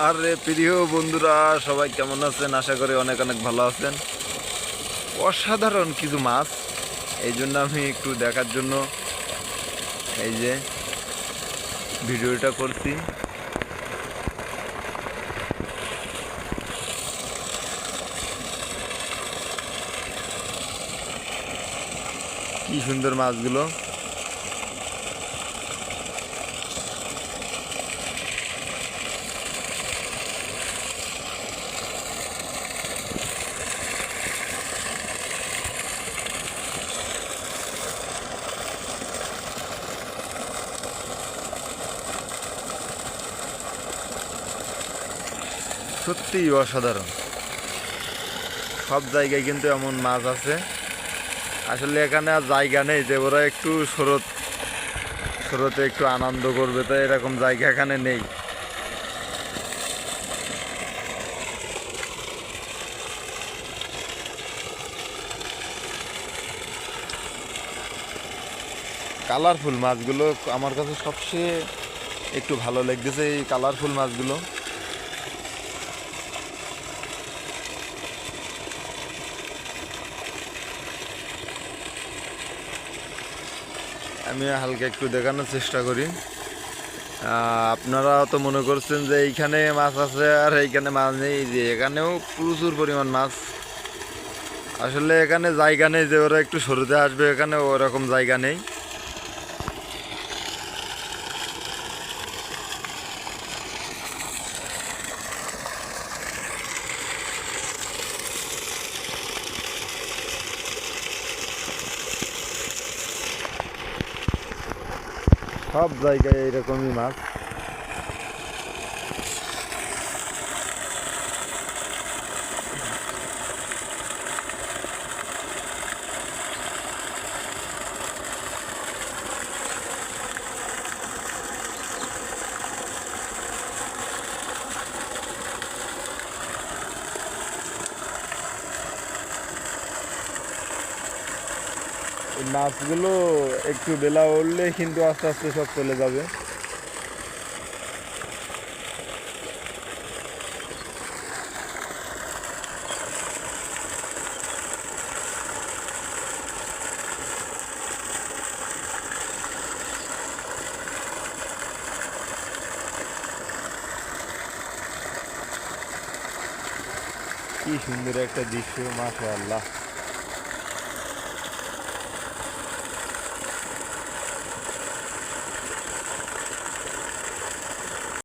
আরে প্রিয় বন্ধুরা, সবাই কেমন আছেন? আশা করি অনেক অনেক ভালো আছেন। অসাধারণ কিছু মাছ, এই জন্য আমি একটু দেখার জন্য এই যে ভিডিওটা করছি। কি সুন্দর মাছগুলো। সত্যিই অসাধারণ। সব জায়গায় কিন্তু এমন মাছ আছে। আসলে এখানে আর জায়গা নেই যে ওরা একটু স্রোতে একটু আনন্দ করবে, তো এরকম জায়গা এখানে নেই। কালারফুল মাছগুলো আমার কাছে সবচেয়ে একটু ভালো লেগেছে, এই কালারফুল মাছগুলো। আমি হালকা একটু দেখানোর চেষ্টা করি। আপনারা তো মনে করছেন যে এইখানে মাছ আছে আর এইখানে মাছ নেই, যে এখানেও প্রচুর পরিমাণ মাছ। আসলে এখানে জায়গা নেই যে ওরা একটু সরুতে আসবে, এখানে ওরকম জায়গা নেই। সব জায়গায় এরকমই মাছ। এই মাছগুলো একটু বেলা উঠলে কিন্তু আস্তে আস্তে সব চলে যাবে। কি সুন্দর একটা দৃশ্য, মাশাআল্লাহ।